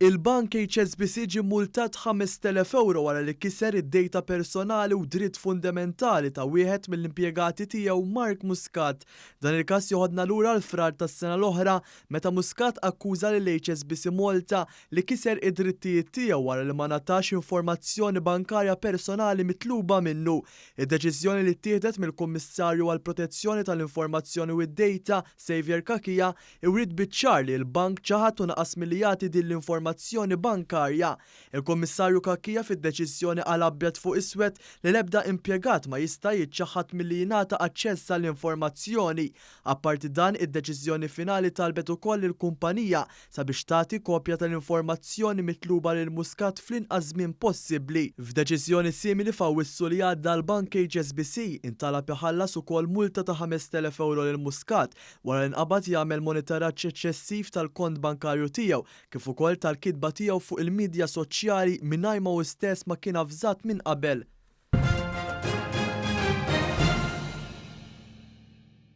Il-bank HSBC ġie multat 5,000 euro wara li kiser id-dejta personali u dritt fundamentali ta' wieħed mill-impjegati tiegħu Mark Muscat. Dan il-każ joħodna lura l-frar tas-sena l-oħra meta Muscat akkuża lil HSBC Malta li kiser id-drittijiet tiegħu wara li ma natax informazzjoni bankarja personali mitluba minnu. Id-deċiżjoni li ttieħdet mill-Kummissarju għall Protezzjoni tal-Informazzjoni u d-Dejta Xavier Kakia iwrid biċ-ċar li l-bank ċaħat u naqas milli jagħti din l-informazzjoni bankarja. Il-Kummissarju Kakia fid-deċiżjoni qal abjad fuq iswed li l-ebda impjegat ma jista' jiċċaħħad milli jingħata aċċess għall-informazzjoni. Apparti dan, id-deċiżjoni finali talbet ukoll il-kumpanija sabiex tagħti kopja tal-informazzjoni mitluba lil Muscat fl-inqas żmien possibbli. F'deċiżjoni simili f'Awwissu li għadda l-Bank HSBC intalab iħallas ukoll multa ta' 5,000 euro lil Muscat wara li nqabad jagħmel monitoraġġ eċċessiv tal-kont bankarju tiegħu kif ukoll tal-kitba tiegħu fuq il-midja soċjali mingħajr ma hu stess ma kien avżat minn qabel.